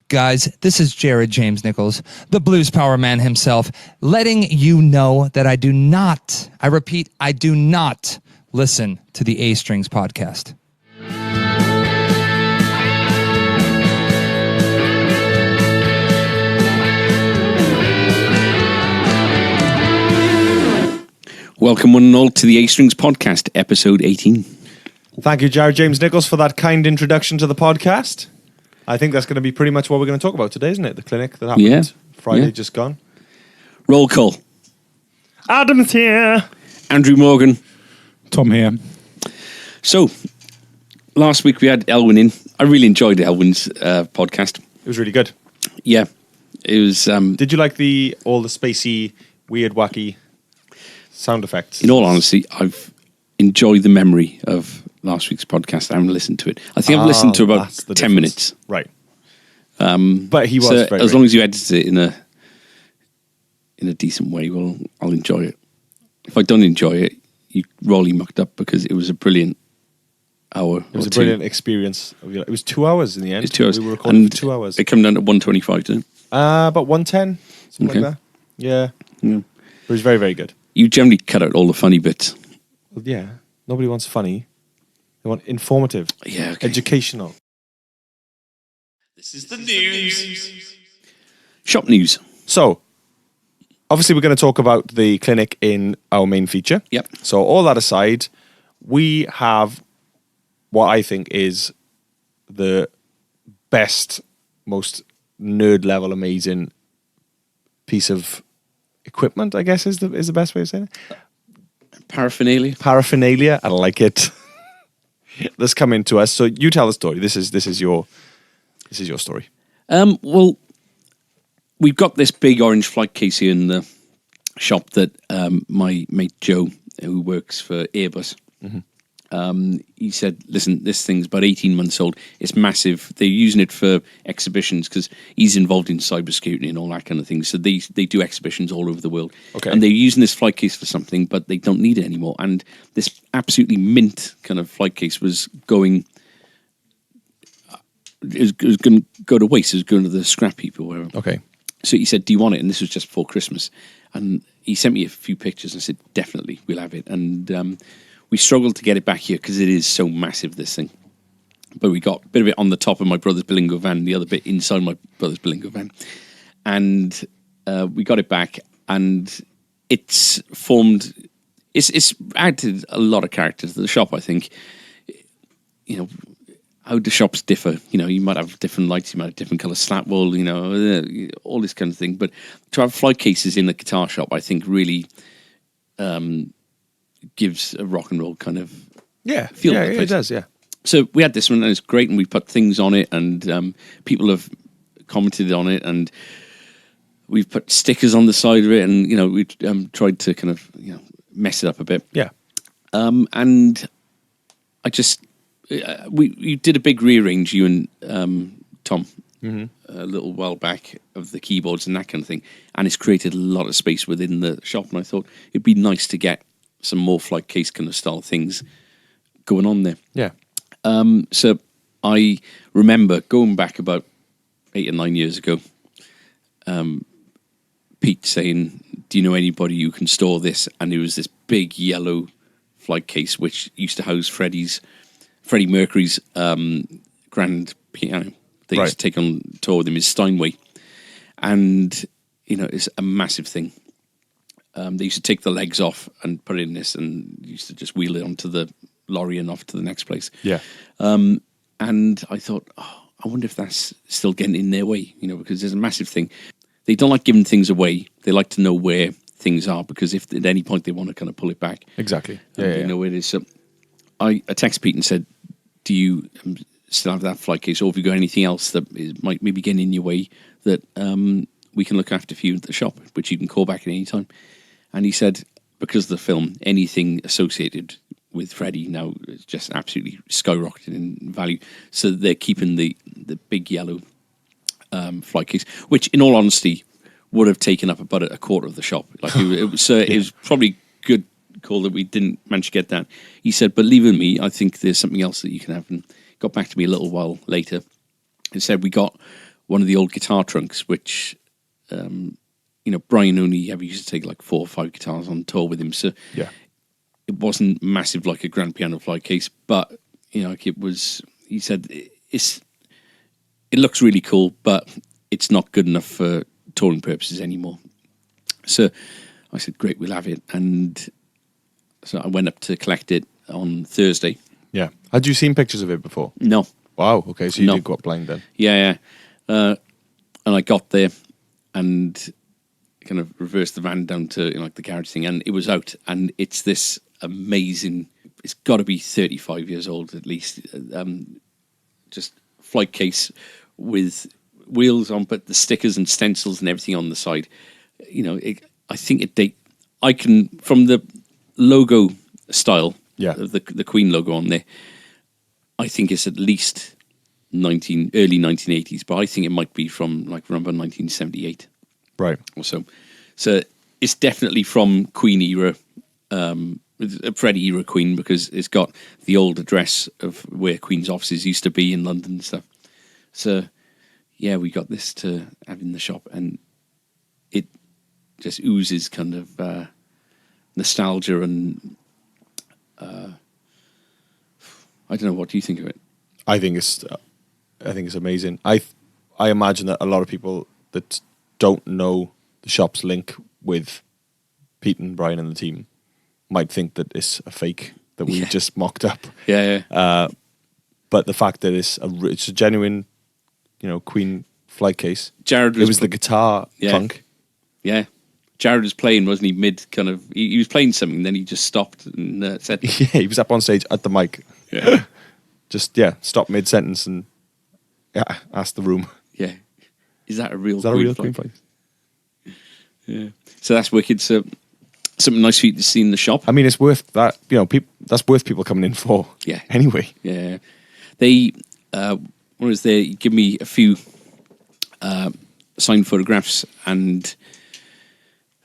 guys? This is Jared James Nichols, the Blues Power Man himself, letting you know that I do not, I repeat, I do not listen to the A Strings podcast. Welcome one and all to the A Strings podcast, episode 18. Thank you, Jared James Nichols, for that kind introduction to the podcast. I think that's going to be pretty much what we're going to talk about today, isn't it? The clinic that happened Friday just gone. Roll call. Adam's here. Andrew Morgan. Tom here. So, last week we had Elwyn in. I really enjoyed Elwyn's podcast. It was really good. Yeah. It was... Did you like all the spacey, weird, wacky sound effects? In all honesty, I've enjoyed the memory of last week's podcast. I haven't listened to it. I think I've listened to about 10 minutes. Right. But he was very as long as you edit it in a decent way, well, I'll enjoy it. If I don't enjoy it, you royally mucked up, because it was a brilliant hour. It was a brilliant experience. It was 2 hours in the end. It was 2 hours. We were recording for 2 hours. It came down to 125, didn't it? About 110, something like that. Yeah. It was very, very good. You generally cut out all the funny bits. Well, yeah. Nobody wants funny. They want informative. Yeah, okay. Educational. This is the news. Shop news. So, obviously we're going to talk about the clinic in our main feature. Yep. So, all that aside, we have what I think is the best, most nerd level amazing piece of equipment, I guess is the best way of saying it. Paraphernalia. I like it. That's coming to us. So you tell the story. This is your story. Well, we've got this big orange flight case here in the shop that my mate Joe, who works for Airbus, he said, listen, this thing's about 18 months old. It's massive. They're using it for exhibitions because he's involved in cybersecurity and all that kind of thing. So they do exhibitions all over the world. Okay. And they're using this flight case for something, but they don't need it anymore. And this absolutely mint kind of flight case was going... It was going to go to waste. It was going to the scrap heap or whatever. Okay. So he said, do you want it? And this was just before Christmas. And he sent me a few pictures and said, definitely, we'll have it. And we struggled to get it back here because it is so massive, this thing. But we got a bit of it on the top of my brother's Bilingo van, the other bit inside my brother's Bilingo van. And we got it back, and it's formed... It's added a lot of character to the shop, I think. You know... How the shops differ, you might have different lights, you might have different colour slat wool, all this kind of thing. But to have flight cases in the guitar shop, I think really gives a rock and roll kind of feel. Yeah, it does, yeah. So we had this one, and it's great, and we put things on it, and people have commented on it, and we've put stickers on the side of it, and, we tried to kind of, mess it up a bit. Yeah. And I just... We did a big rearrange, you and Tom, a little while back, of the keyboards and that kind of thing, and it's created a lot of space within the shop. And I thought it'd be nice to get some more flight case kind of style things going on there. Yeah. So I remember going back about 8 or 9 years ago, Pete saying, "Do you know anybody who can store this?" And it was this big yellow flight case which used to house Freddie Mercury's grand piano that he used to take on tour with him, is Steinway. And, it's a massive thing. They used to take the legs off and put it in this, and used to just wheel it onto the lorry and off to the next place. Yeah. And I thought, I wonder if that's still getting in their way, because there's a massive thing. They don't like giving things away. They like to know where things are, because if at any point they want to kind of pull it back. Exactly. They know where it is. So I texted Pete and said, do you still have that flight case, or have you got anything else that might maybe get in your way that we can look after for you at the shop, which you can call back at any time? And he said, because of the film, anything associated with Freddie now is just absolutely skyrocketed in value. So they're keeping the big yellow flight case, which, in all honesty, would have taken up about a quarter of the shop. Like it was probably good call that we didn't manage to get that. He said, but leave it with me, I think there's something else that you can have. And got back to me a little while later and said, we got one of the old guitar trunks, which Brian only ever used to take like 4 or 5 guitars on tour with him, so Yeah. it wasn't massive like a grand piano fly case, but like it was. He said it looks really cool, but it's not good enough for touring purposes anymore. So I said, great, we'll have it, and so I went up to collect it on Thursday. Yeah. Had you seen pictures of it before? No, Wow. Okay, so you No. did go up blind then. yeah. And I got there and kind of reversed the van down to like the garage thing, and it was out, and it's this amazing. It's got to be 35 years old at least. Just flight case with wheels on, but the stickers and stencils and everything on the side. I think I can, from the logo style, Yeah. of the Queen logo on there, I think it's at least early 1980s, but I think it might be from like around 1978 Right. or so. So it's definitely from Queen era, Freddie era Queen, because it's got the old address of where Queen's offices used to be in London and stuff. So yeah, we got this to have in the shop, and it just oozes kind of nostalgia and I don't know. What do you think of it? I think it's amazing. I imagine that a lot of people that don't know the shop's link with Pete and Brian and the team might think that it's a fake that we just mocked up. Yeah. But the fact that it's a genuine, Queen flight case. Jared It was the guitar trunk. Yeah. Jared was playing, wasn't he? Mid kind of, he was playing something, then he just stopped and said, Yeah, he was up on stage at the mic. Yeah. Just stopped mid sentence and asked the room. Yeah. Is that a real Queen flight? Yeah. So that's wicked. So something nice for you to see in the shop. I mean, it's worth that. That's worth people coming in for. Yeah. Anyway. Yeah. They, what was there? Give me a few signed photographs, and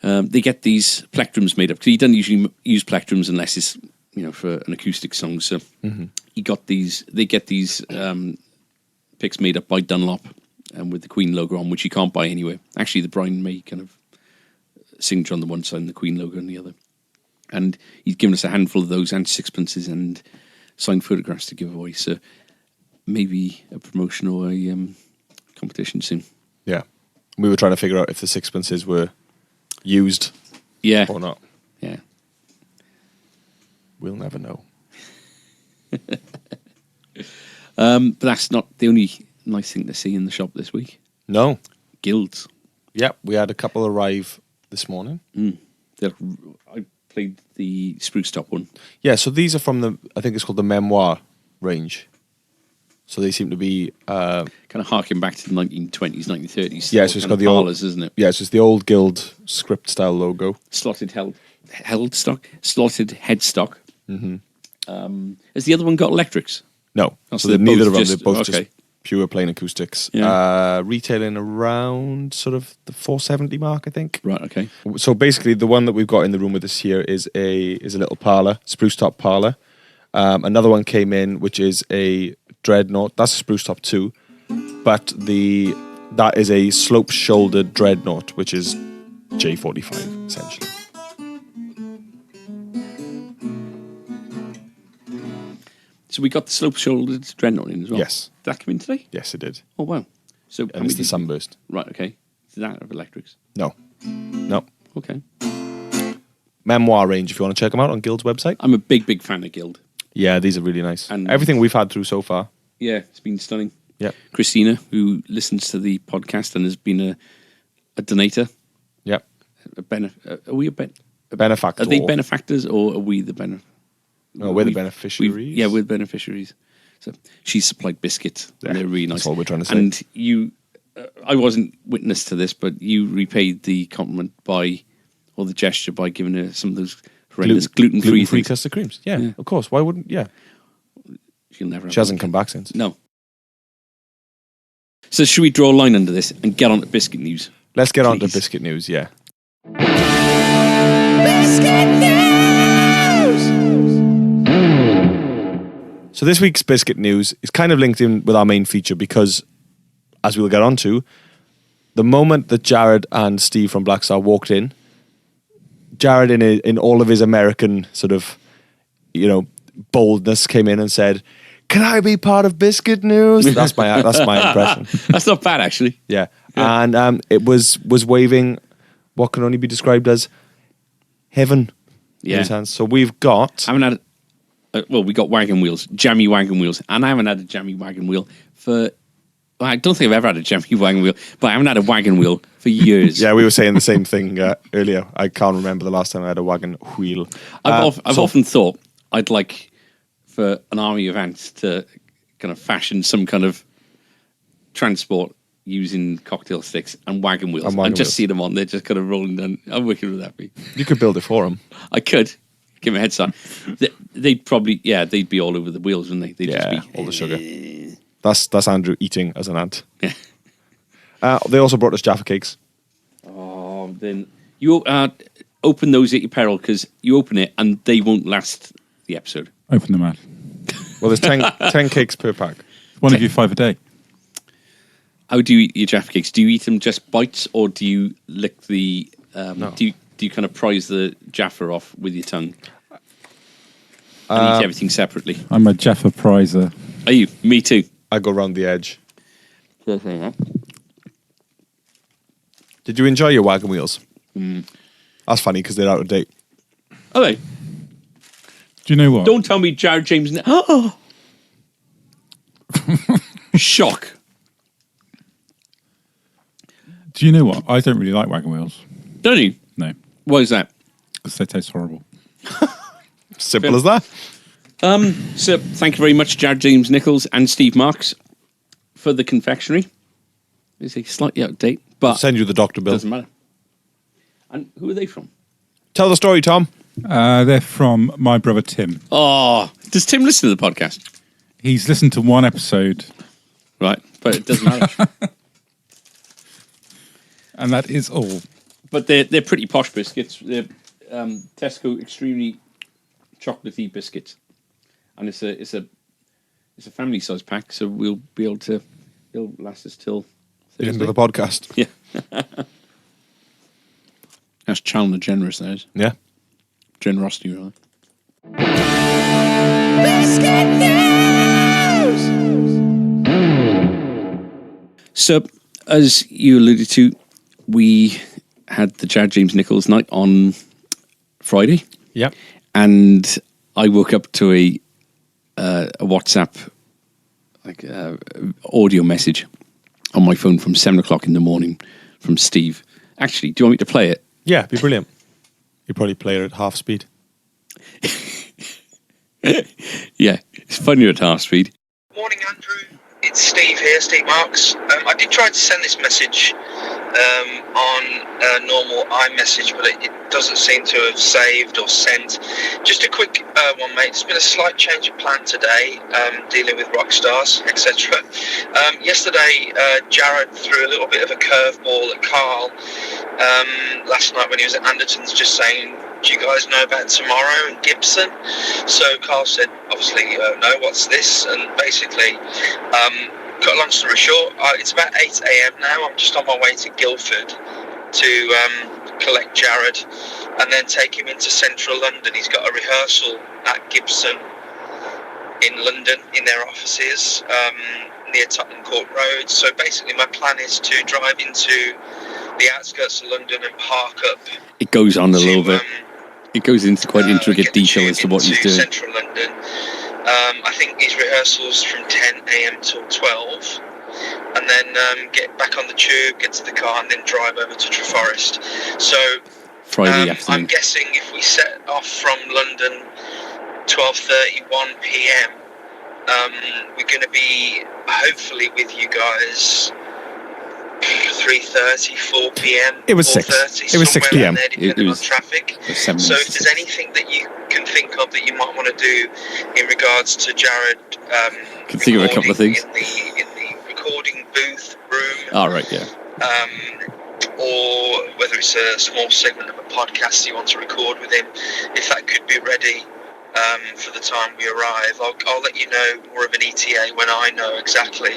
they get these plectrums made up, because he doesn't usually use plectrums unless it's for an acoustic song. So he got these. They get these picks made up by Dunlop, and with the Queen logo on, which you can't buy anywhere. Actually, the Brian May kind of signature on the one side and the Queen logo on the other. And he's given us a handful of those and sixpences and signed photographs to give away. So maybe a promotion or a competition soon. Yeah. We were trying to figure out if the sixpences were used or not. Yeah. We'll never know. But that's not the only nice thing to see in the shop this week. No. Guilds. Yeah, we had a couple arrive this morning. I played the spruce top one. Yeah, so these are from I think it's called the Memoir range. So they seem to be... kind of harking back to the 1920s, 1930s. Yeah, so it's got the parlors, old... isn't it? Yeah, so it's the old Guild script style logo. Slotted headstock. Mm-hmm. Has the other one got electrics? No, Oh, so they're neither of both them. just- They're both okay. just pure plain acoustics. Yeah. Retailing around sort of the 470 mark, I think. Right, okay. So basically, the one that we've got in the room with us here is a little parlor, spruce top parlor. Another one came in, which is a dreadnought. That's a spruce top too, but that is a slope shouldered dreadnought, which is J45 essentially. So we got the slope-shouldered dreadnought in as well? Yes. Did that come in today? Yes, it did. Oh, wow. So And it's the Sunburst. Right, okay. Is that of electrics? No. Okay. Memoir range, if you want to check them out on Guild's website. I'm a big, big fan of Guild. Yeah, these are really nice. And- Everything we've had through so far. Yeah, it's been stunning. Yeah. Christina, who listens to the podcast and has been a donator, Yeah. are we Benefactor. Are they benefactors or are we the No, we're the beneficiaries. Yeah, we're the beneficiaries. So she supplied biscuits, and Yeah, they're really nice. that's all we're trying to say. And you, I wasn't witness to this, but you repaid the compliment or the gesture by giving her some of those horrendous gluten-free things. custard creams. Yeah, of course. Why wouldn't? Yeah. She'll never. She hasn't come back since. No. So should we draw a line under this and get on to biscuit news? Let's get on to Please. biscuit news. Yeah. So this week's biscuit news is kind of linked in with our main feature because as we'll get on to, the moment that Jared and Steve from Blackstar walked in, Jared in all of his American sort of, boldness came in and said, "Can I be part of Biscuit News?" That's my impression. That's not bad, actually. Yeah. And it was waving what can only be described as heaven in his hands. So we've got... I haven't had... we got wagon wheels, jammy wagon wheels. And I haven't had a jammy wagon wheel for... Well, I don't think I've ever had a jammy wagon wheel, but I haven't had a wagon wheel for years. Yeah, we were saying the same thing earlier. I can't remember the last time I had a wagon wheel. I've often thought I'd like for an army of ants to kind of fashion some kind of transport using cocktail sticks and wagon wheels and just see them on there just kind of rolling down. How wicked would that be? You could build it for them. I could. Give them a head start. They'd probably, they'd be all over the wheels, wouldn't they? They'd just be... all the sugar. That's Andrew eating as an ant. Yeah. They also brought us Jaffa cakes. Oh, then you open those at your peril, because you open it and they won't last the episode. Open them out. Well, there's 10 cakes per pack. One of you 5 a day. How do you eat your Jaffa cakes? Do you eat them just bites, or do you lick the... No. Do you kind of prise the Jaffa off with your tongue? And eat everything separately? I'm a Jaffa prizer. Are you? Me too. I go round the edge. Did you enjoy your wagon wheels? That's funny because they're out of date. Are they? Do you know what? Don't tell me Jared James... Oh! Shock. Do you know what? I don't really like wagon wheels. Don't you? No. Why is that? Because they taste horrible. Simple as that. So, thank you very much, Jared James Nichols and Steve Marks, for the confectionery. It's slightly out of date, but I'll send you the doctor bill. doesn't matter. And who are they from? Tell the story, Tom. They're from my brother Tim. Oh, does Tim listen to the podcast? He's listened to one episode. Right, but it doesn't matter. And that is all. But they're pretty posh biscuits. They're Tesco extremely chocolatey biscuits, and it's a family size pack, so we'll be able to. It'll last us till The end Thursday. of the podcast. Yeah. That's Challenger generous, that is. Yeah. Generosity, really. So, as you alluded to, we had the Jared James Nichols night on Friday. Yep. And I woke up to a WhatsApp audio message on my phone from 7 o'clock in the morning from Steve. Actually, do you want me to play it? Yeah, it'd be brilliant. You'd probably play it at half speed. Yeah, it's funnier at half speed. Morning, Andrew. It's Steve here, Steve Marks. I did try to send this message on normal iMessage, but it doesn't seem to have saved or sent. Just a quick one, mate. There's been a slight change of plan today, dealing with rock stars, etc. Yesterday, Jared threw a little bit of a curveball at Carl last night when he was at Anderton's, just saying, do you guys know about tomorrow and Gibson? So Carl said, obviously, no, what's this? And basically, cut a long story short, it's about 8 a.m. now. I'm just on my way to Guildford to collect Jared and then take him into central London. He's got a rehearsal at Gibson in London in their offices near Tottenham Court Road. So basically my plan is to drive into the outskirts of London and park up. It goes on a little bit. It goes into quite intricate detail as to what he's doing. Central London. I think his rehearsals from 10 a.m. till 12, and then get back on the tube, get to the car, and then drive over to Treforest. So Friday afternoon. I'm guessing if we set off from London 12:31 p.m., we're going to be hopefully with you guys 3:30, 4 p.m. It was 6. 4:30, It was 6 p.m. there, depending It on was traffic. 7 So minutes if to there's 6. anything that you can think of that you might want to do in regards to Jared, Can think of a couple of things. in the recording booth room, All right, yeah. or whether it's a small segment of a podcast you want to record with him, if that could be ready for the time we arrive. I'll let you know more of an ETA when I know exactly.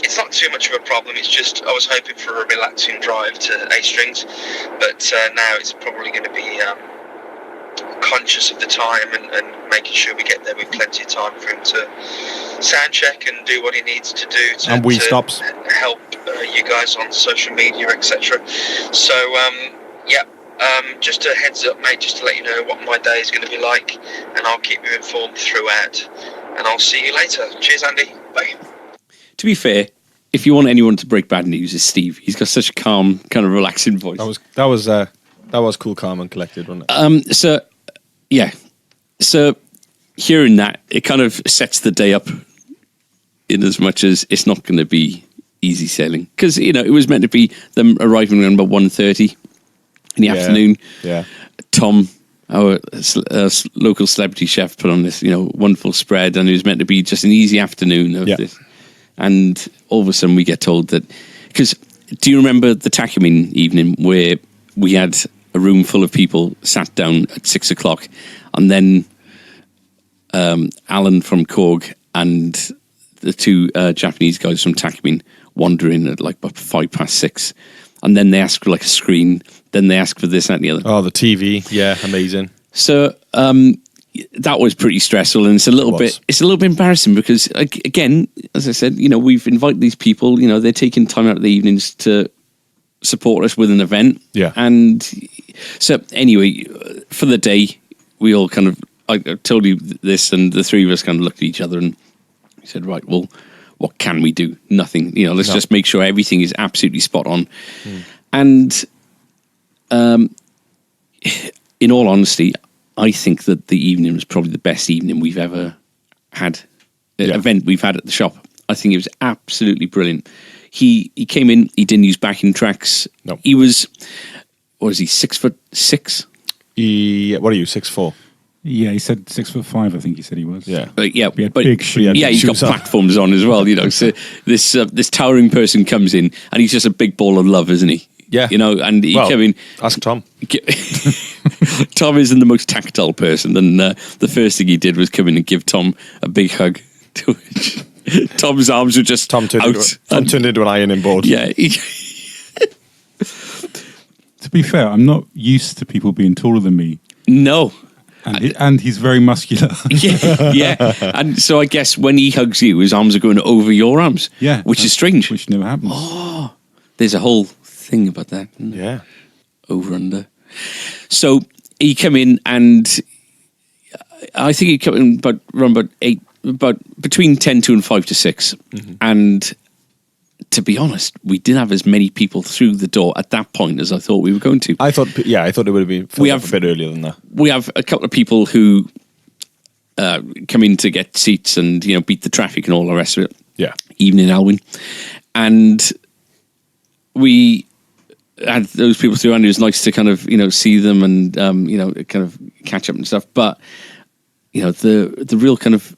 It's not too much of a problem. It's just I was hoping for a relaxing drive to A Strings, but now it's probably going to be conscious of the time and making sure we get there with plenty of time for him to sound check and do what he needs to do to, And we to stops. help you guys on social media, etc. So just a heads up, mate, just to let you know what my day is going to be like, and I'll keep you informed throughout, and I'll see you later. Cheers, Andy. Bye. To be fair, if you want anyone to break bad news, it's Steve. He's got such a calm, kind of relaxing voice. That was cool, calm, and collected, wasn't it? So hearing that, it kind of sets the day up in as much as it's not going to be easy sailing, because it was meant to be them arriving around about 1:30 in the afternoon. Yeah. Tom, our local celebrity chef, put on this wonderful spread, and it was meant to be just an easy afternoon of this. And all of a sudden we get told that, because do you remember the Takamine evening where we had a room full of people sat down at 6 o'clock, and then Alan from Korg and the two Japanese guys from Takamine wandering at like about 6:05, and then they ask for like a screen, then they ask for this, that, and the other. Oh, the TV, yeah, amazing. So that was pretty stressful, and it's a little bit embarrassing because, again, as I said, we've invited these people. They're taking time out of the evenings to support us with an event. Yeah. And so anyway, for the day, we all I told you this, and the three of us kind of looked at each other and said, right, well, what can we do? Nothing. Let's just make sure everything is absolutely spot on. And in all honesty, I think that the evening was probably the best evening we've ever had, event we've had at the shop. I think it was absolutely brilliant. He came in, he didn't use backing tracks. No. He was, what is he, 6'6"? What are you, 6'4"? Yeah, he said 6'5", I think he said he was. Yeah. But He had big shoes. Yeah, he's got shoes on. platforms on as well. So this towering person comes in, and he's just a big ball of love, isn't he? Yeah. And he came in. Ask Tom. Tom isn't the most tactile person, and the first thing he did was come in and give Tom a big hug. To which Tom's arms were just Tom turned out. into an ironing board. Yeah. To be fair, I'm not used to people being taller than me. No. And he's very muscular. Yeah. And so I guess when he hugs you, his arms are going over your arms. Yeah. Which is strange. Which never happens. There's a whole thing about that. Isn't there? Yeah. Over under. So he came in, and I think he came in around about 8, but between 10 to and 5 to 6. Mm-hmm. And to be honest, we didn't have as many people through the door at that point as I thought we were going to. I thought it would have been filled up a bit earlier than that. We have a couple of people who come in to get seats and beat the traffic and all the rest of it. Yeah. Evening Alwyn, and we had those people through, and it was nice to kind of see them and kind of catch up and stuff. But the real kind of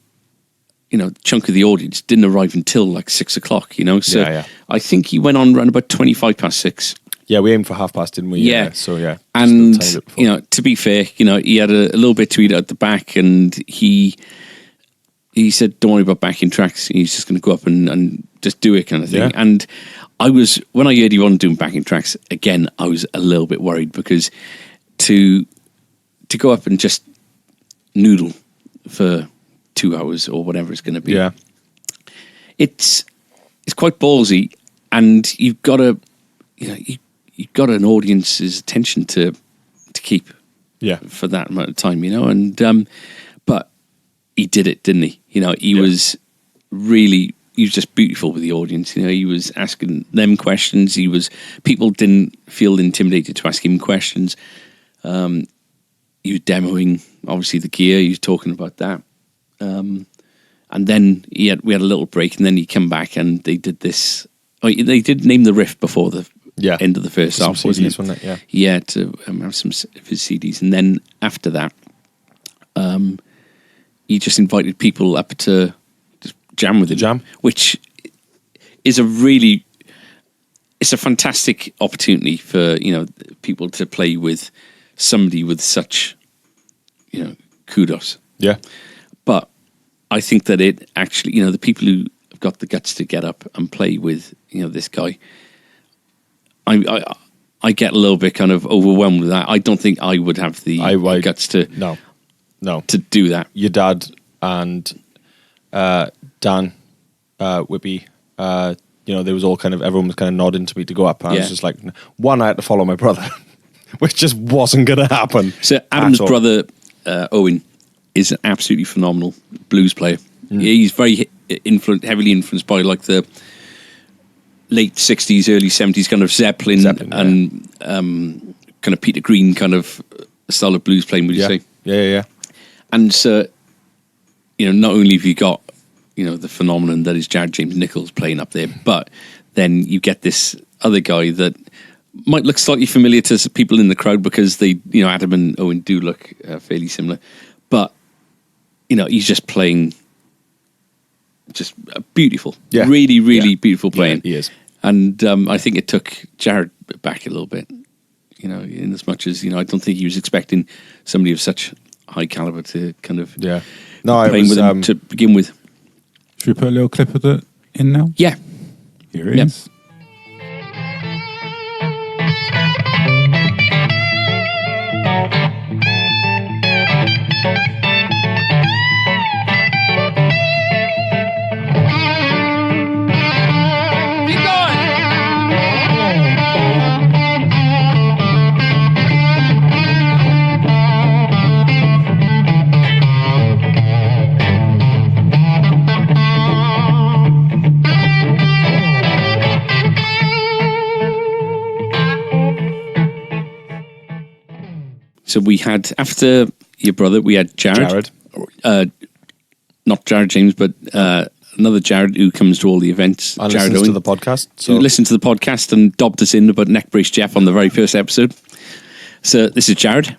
chunk of the audience didn't arrive until like 6 o'clock. So Yeah. I think he went on around about 6:25. Yeah, we aimed for 5:30, didn't we? Yeah. So yeah. And Just a tiny bit before. to be fair, he had a little bit to eat at the back, and he said, "Don't worry about backing tracks. He's just going to go up and just do it," kind of thing. Yeah. And when I heard he wasn't doing backing tracks again, I was a little bit worried, because to go up and just noodle for 2 hours or whatever it's going to be, Yeah. it's quite ballsy, and you've got to you've got an audience's attention to keep Yeah. for that amount of time, and but he did it, didn't he? He was just beautiful with the audience. He was asking them questions. People didn't feel intimidated to ask him questions. He was demoing obviously the gear. He was talking about that, and then we had a little break, and then he came back and they did this. They did name the riff before the end of the first Some half, wasn't CDs, it? wasn't it? Yeah. Yeah, to have some of his CDs, and then after that, he just invited people up to just jam with him, which is it's a fantastic opportunity for people to play with somebody with such kudos. Yeah. But I think that it actually, the people who have got the guts to get up and play with, this guy, I get a little bit kind of overwhelmed with that. I don't think I would have the guts to to do that. Your dad and Dan Whippy, there was all everyone was kind of nodding to me to go up. And I was just like, one, I had to follow my brother, which just wasn't going to happen. So Adam's brother, Owen, is an absolutely phenomenal blues player. He's very heavily influenced by like the late 60s, early 70s kind of Zeppelin and kind of Peter Green kind of style of blues playing, would you say? Yeah. And so, not only have you got, the phenomenon that is Jared James Nichols playing up there, but then you get this other guy that might look slightly familiar to people in the crowd because they, Adam and Owen do look fairly similar. But, he's just playing just beautiful. Yeah. Really, really beautiful playing. Yeah, he is. And I think it took Jared back a little bit, in as much as, I don't think he was expecting somebody of such high caliber to kind of playing with him to begin with. Should we put a little clip of it in now? Yeah. Here it is. So we had, after your brother, we had Jared. Not Jared James, but another Jared who comes to all the events. And Jared listens Owen, to the podcast. who listened to the podcast and dobbed us in about Neck Brace Jeff on the very first episode. So this is Jared.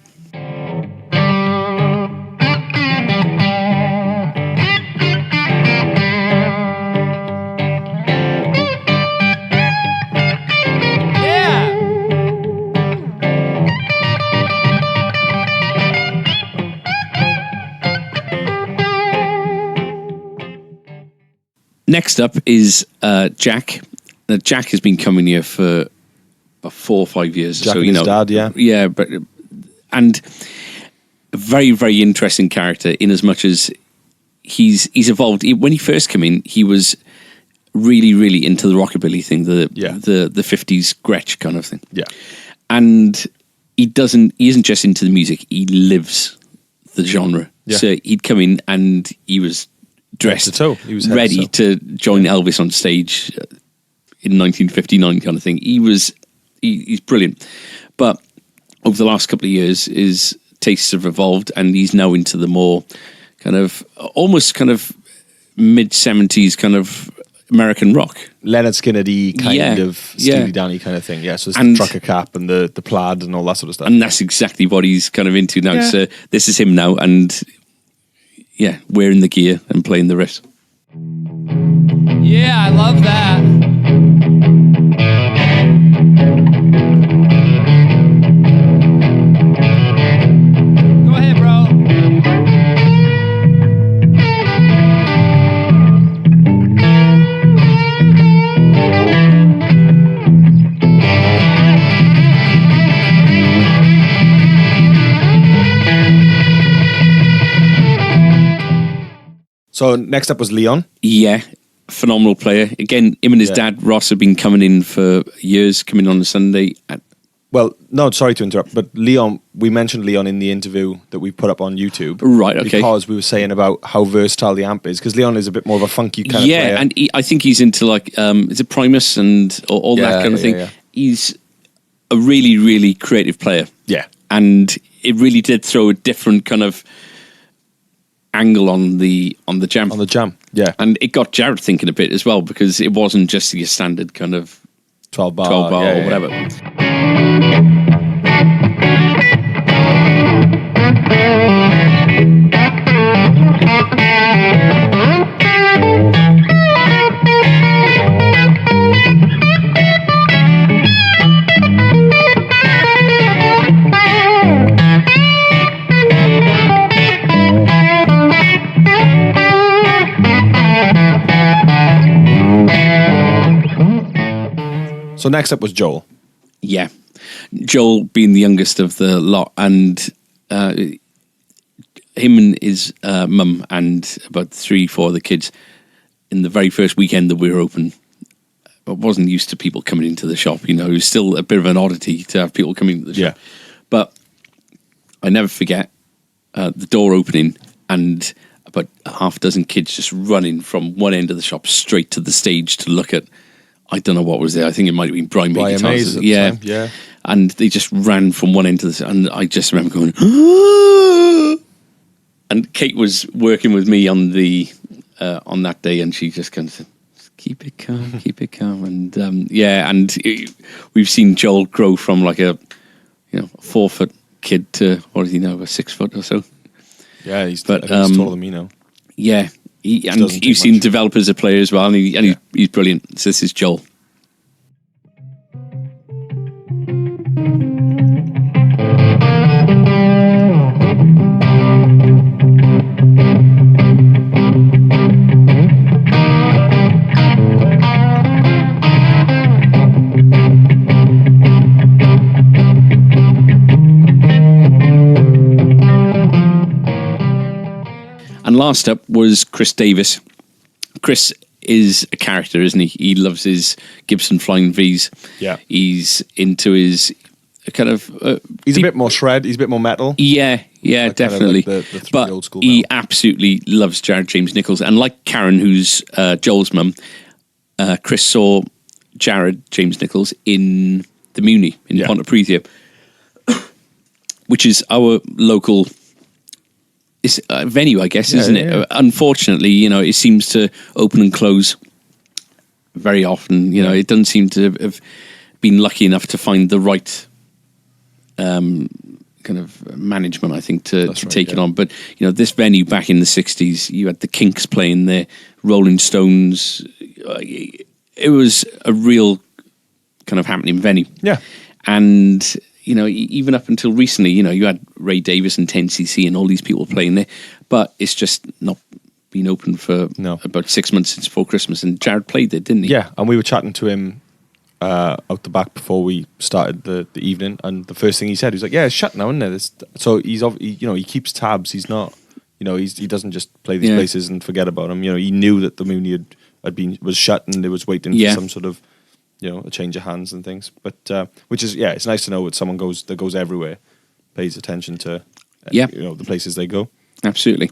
Next up is Jack. Now, Jack has been coming here for about 4 or 5 years. Jack so, and his dad, Yeah, and a very, very interesting character in as much as he's evolved. When he first came in, he was really, really into the rockabilly thing, the 50s Gretsch kind of thing. Yeah. And he isn't just into the music, he lives the genre. Yeah. So he'd come in and he was dressed, Head to toe. He was head ready to to join Elvis on stage in 1959 kind of thing. He's brilliant. But over the last couple of years, his tastes have evolved and he's now into the more kind of, almost kind of mid-70s kind of American rock. Leonard Skinner-y kind of Steely Dan-y kind of thing. Yeah, so it's the trucker cap and the plaid and all that sort of stuff. And that's exactly what he's kind of into now. Yeah. So this is him now and wearing the gear and playing the riffs. Yeah, I love that. Go ahead, bro. So next up was Leon. Yeah, phenomenal player. Again, him and his dad, Ross, have been coming in for years, coming on a Sunday. Well, no, sorry to interrupt, but Leon, we mentioned Leon in the interview that we put up on YouTube. Right, okay. Because we were saying about how versatile the amp is, because Leon is a bit more of a funky kind of player. Yeah, and I think he's into like, is it Primus and all that kind of thing? Yeah. He's a really, really creative player. Yeah. And it really did throw a different kind of angle on the jam. On the jam, yeah. And it got Jared thinking a bit as well, because it wasn't just your standard kind of 12 bar, or whatever. So next up was Joel. Yeah. Joel being the youngest of the lot, and him and his mum and about 3-4 of the kids, in the very first weekend that we were open, I wasn't used to people coming into the shop. It was still a bit of an oddity to have people coming into the shop. But I never forget the door opening and about a half dozen kids just running from one end of the shop straight to the stage to look at, I don't know what was there. I think it might have been Brian May guitars. Yeah. And they just ran from one end to the, and I just remember going, and Kate was working with me on the on that day, and she just kind of said, keep it calm, and we've seen Joel grow from like a 4-foot kid to, what is he now, about 6 foot or so. Yeah, he's taller than me now. Yeah, you've seen develop as a player as well, and he's brilliant. So this is Joel. And last up was Chris Davis. Chris is a character, isn't he? He loves his Gibson Flying V's. Yeah. He's into his kind of... he's a bit more shred. He's a bit more metal. Yeah, definitely. Kind of like but the old school he metal. absolutely loves Jared James Nichols. And like Karen, who's Joel's mum, Chris saw Jared James Nichols in the Muni in Pontypridd, which is our local... It's a venue, I guess, isn't it? Yeah. Unfortunately, it seems to open and close very often. It doesn't seem to have been lucky enough to find the right kind of management, I think, to take it on. But, this venue back in the 60s, you had the Kinks playing there, Rolling Stones. It was a real kind of happening venue. Yeah. And... even up until recently, you had Ray Davis and 10cc and all these people playing there, but it's just not been open for about 6 months since before Christmas. And Jared played there, didn't he? Yeah, and we were chatting to him out the back before we started the evening, and the first thing he said, he was like, "Yeah, it's shut now, isn't it?" So he keeps tabs. He's not, he doesn't just play these places and forget about them. He knew that the Mooney was shut and they was waiting for some sort of a change of hands and things, but which is it's nice to know that someone that goes everywhere, pays attention to the places they go. Absolutely.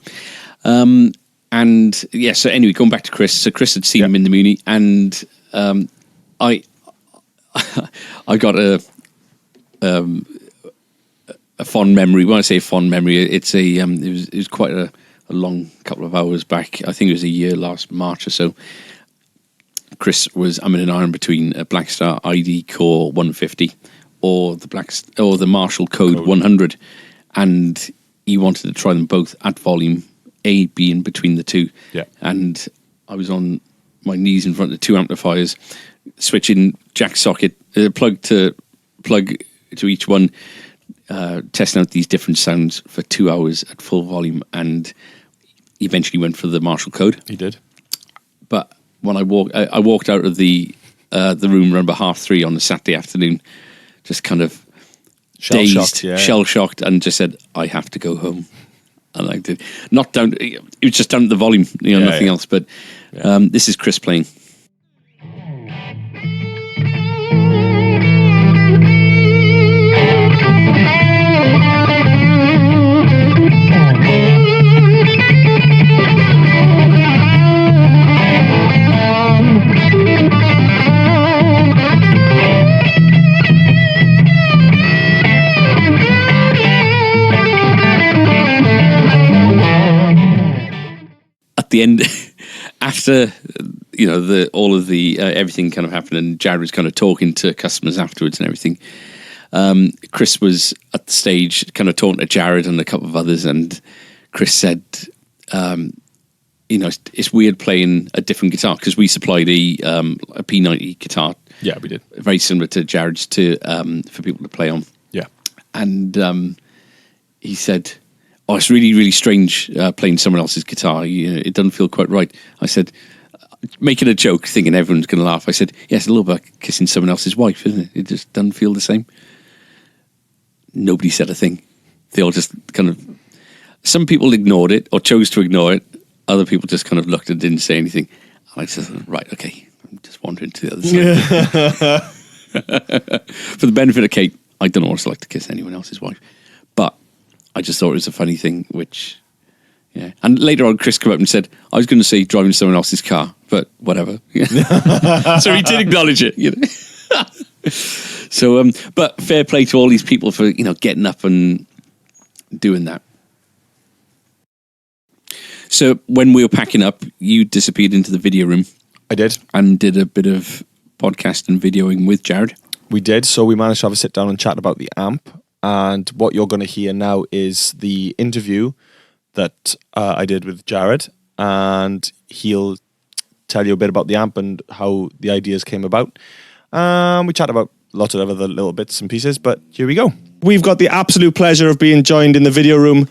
So anyway, going back to Chris. So Chris had seen him in the Muni, and I got a fond memory. When I say fond memory, it's it was quite a long couple of hours back. I think it was a year last March or so. Chris was umming and ahhing between a Blackstar ID Core 150 or the Marshall Code 100, and he wanted to try them both at volume A, B, in between the two. Yeah. And I was on my knees in front of two amplifiers, switching jack socket plug to each one, testing out these different sounds for 2 hours at full volume, and eventually went for the Marshall Code. He did. But when I walked out of the room around about 3:30 on a Saturday afternoon, just kind of shell-shocked, and just said, I have to go home. And I did. Not down, it was just down to the volume, nothing else. But this is Chris playing. The end after all of the everything kind of happened, and Jared was kind of talking to customers afterwards and everything. Chris was at the stage kind of talking to Jared and a couple of others, and Chris said, it's weird playing a different guitar, because we supplied a P90 guitar. Yeah, we did. Very similar to Jared's for people to play on. Yeah. And he said, it's really, really strange playing someone else's guitar. It doesn't feel quite right. I said, making a joke, thinking everyone's going to laugh. I said, "Yeah, it's a little bit like kissing someone else's wife, isn't it? It just doesn't feel the same." Nobody said a thing. They all just kind of. Some people ignored it or chose to ignore it. Other people just kind of looked and didn't say anything. And I just right, okay, I'm just wandering to the other side. For the benefit of Kate, I don't know what it's like to kiss anyone else's wife, but I just thought it was a funny thing, which. Yeah, and later on, Chris came up and said, "I was going to say driving someone else's car, but whatever." So he did acknowledge it, you know. So, but fair play to all these people for getting up and doing that. So when we were packing up, you disappeared into the video room. I did. And did a bit of podcast and videoing with Jared. We did. So we managed to have a sit down and chat about the amp. And what you're going to hear now is the interview that I did with Jared. And he'll tell you a bit about the amp and how the ideas came about. We chat about lots of other little bits and pieces, but here we go. We've got the absolute pleasure of being joined in the video room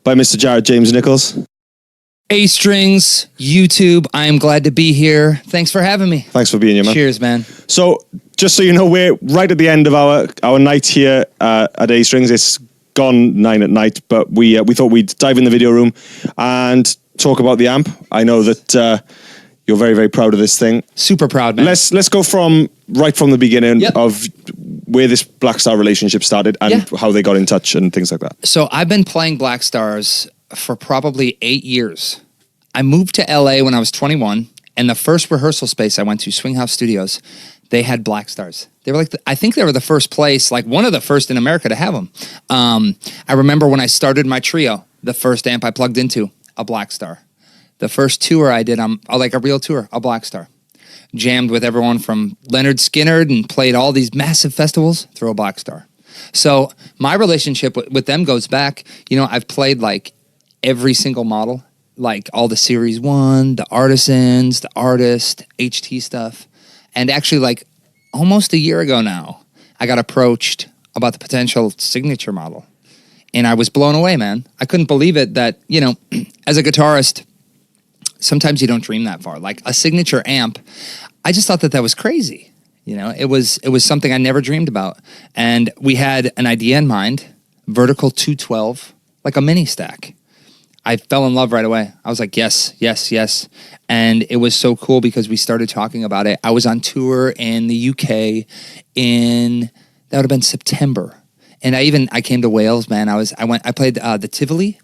by Mr. Jared James Nichols. A Strings, YouTube, I am glad to be here. Thanks for having me. Thanks for being here, man. Cheers, man. So, just so you know, we're right at the end of our night here at A Strings. It's gone 9 at night, but we thought we'd dive in the video room and talk about the amp. I know that you're very, very proud of this thing. Super proud, man. Let's go right from the beginning of where this Blackstar relationship started and how they got in touch and things like that. So I've been playing Blackstars for probably 8 years. I moved to LA when I was 21, and the first rehearsal space I went to, Swing House Studios, they had Blackstars. They were like, I think they were the first place, like one of the first in America to have them. I remember when I started my trio, the first amp I plugged into, a Blackstar. The first tour I did, like a real tour, a Blackstar. Jammed with everyone from Leonard Skinner and played all these massive festivals through a Blackstar. So my relationship with them goes back, I've played like every single model, like all the Series 1, the Artisans, the Artist, HT stuff. And actually like almost a year ago now, I got approached about the potential signature model. And I was blown away, man. I couldn't believe it that, as a guitarist, sometimes you don't dream that far. Like a signature amp, I just thought that was crazy. It was something I never dreamed about. And we had an idea in mind, vertical 212, like a mini stack. I fell in love right away. I was like, yes, yes, yes. And it was so cool because we started talking about it. I was on tour in the UK that would have been September. And I came to Wales, man. I played the Tivoli.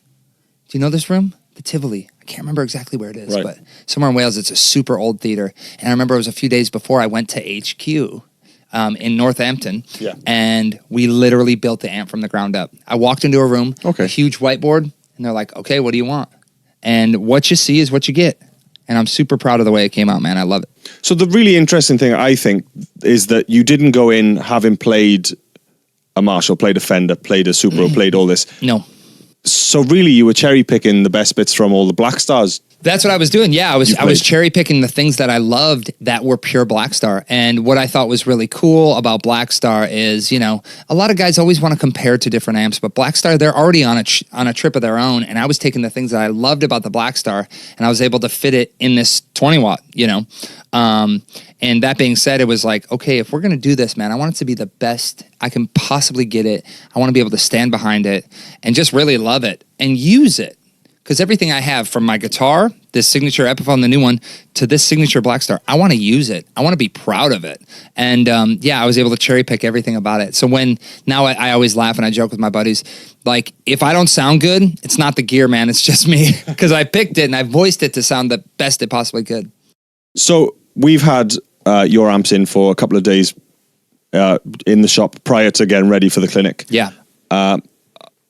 Do you know this room? The Tivoli. I can't remember exactly where it is, but somewhere in Wales, it's a super old theater. And I remember it was a few days before I went to HQ in Northampton, and we literally built the amp from the ground up. I walked into a room, a huge whiteboard, and they're like, okay, what do you want? And what you see is what you get. And I'm super proud of the way it came out, man. I love it. So the really interesting thing, I think, is that you didn't go in having played a Marshall, played a Fender, played a Supro, played all this. No. So really, you were cherry picking the best bits from all the Blackstars. That's what I was doing. Yeah, I was cherry picking the things that I loved that were pure Blackstar. And what I thought was really cool about Blackstar is, a lot of guys always want to compare to different amps, but Blackstar, they're already on a trip of their own. And I was taking the things that I loved about the Blackstar, and I was able to fit it in this 20 watt. And that being said, it was like, okay, if we're going to do this, man, I want it to be the best I can possibly get it. I want to be able to stand behind it and just really love it and use it. Because everything I have, from my guitar, this signature Epiphone, the new one, to this signature Blackstar, I want to use it. I want to be proud of it. And I was able to cherry pick everything about it. So now I always laugh and I joke with my buddies, like, if I don't sound good, it's not the gear, man. It's just me. Because I picked it and I voiced it to sound the best it possibly could. So we've had your amps in for a couple of days in the shop prior to getting ready for the clinic. Yeah.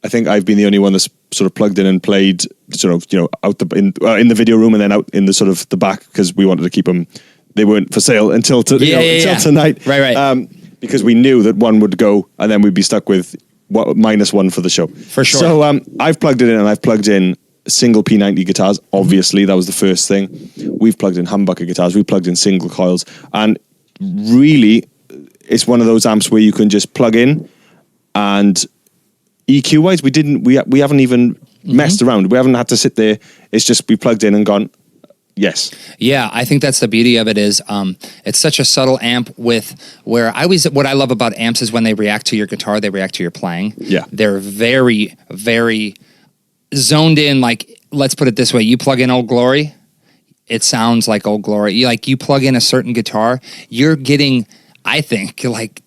I think I've been the only one that's sort of plugged in and played out in the video room and then out in the sort of the back, because we wanted to keep them. They weren't for sale until tonight. Right. Because we knew that one would go and then we'd be stuck with -1 for the show. For sure. So I've plugged it in, and I've plugged in single P90 guitars. Obviously, that was the first thing. We've plugged in humbucker guitars. We plugged in single coils, and really, it's one of those amps where you can just plug in, and EQ wise, we haven't even messed around. We haven't had to sit there. It's just we plugged in and gone, Yes. Yeah, I think that's the beauty of it is it's such a subtle amp with where what I love about amps is when they react to your guitar, they react to your playing. Yeah. They're very, very zoned in. Like, let's put it this way. You plug in Old Glory, it sounds like Old Glory. You plug in a certain guitar, you're getting, I think, like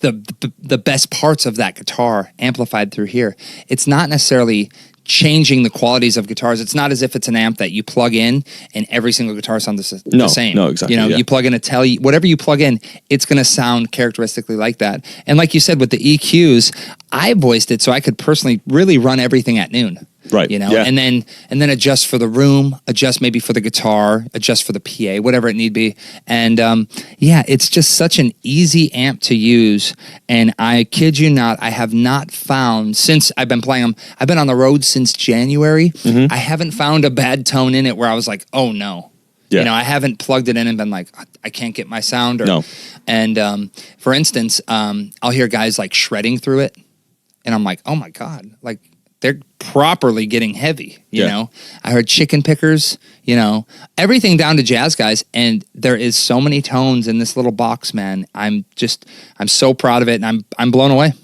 the best parts of that guitar amplified through here. It's not necessarily changing the qualities of guitars. It's not as if it's an amp that you plug in and every single guitar sounds the same. No, exactly. You plug in a Tele, whatever you plug in, it's going to sound characteristically like that. And like you said, with the EQs, I voiced it so I could personally really run everything at noon. Right. Yeah. and then adjust for the room, adjust maybe for the guitar, adjust for the PA, whatever it need be. And it's just such an easy amp to use. And I kid you not, I have not found, since I've been playing them, I've been on the road since January. I haven't found a bad tone in it where I was like, oh no. Yeah. I haven't plugged it in and been like, I can't get my sound. No. And for instance, I'll hear guys like shredding through it. And I'm like, oh my God, like, they're properly getting heavy, you know. I heard chicken pickers, everything down to jazz guys, and there is so many tones in this little box, man. I'm so proud of it, and I'm blown away.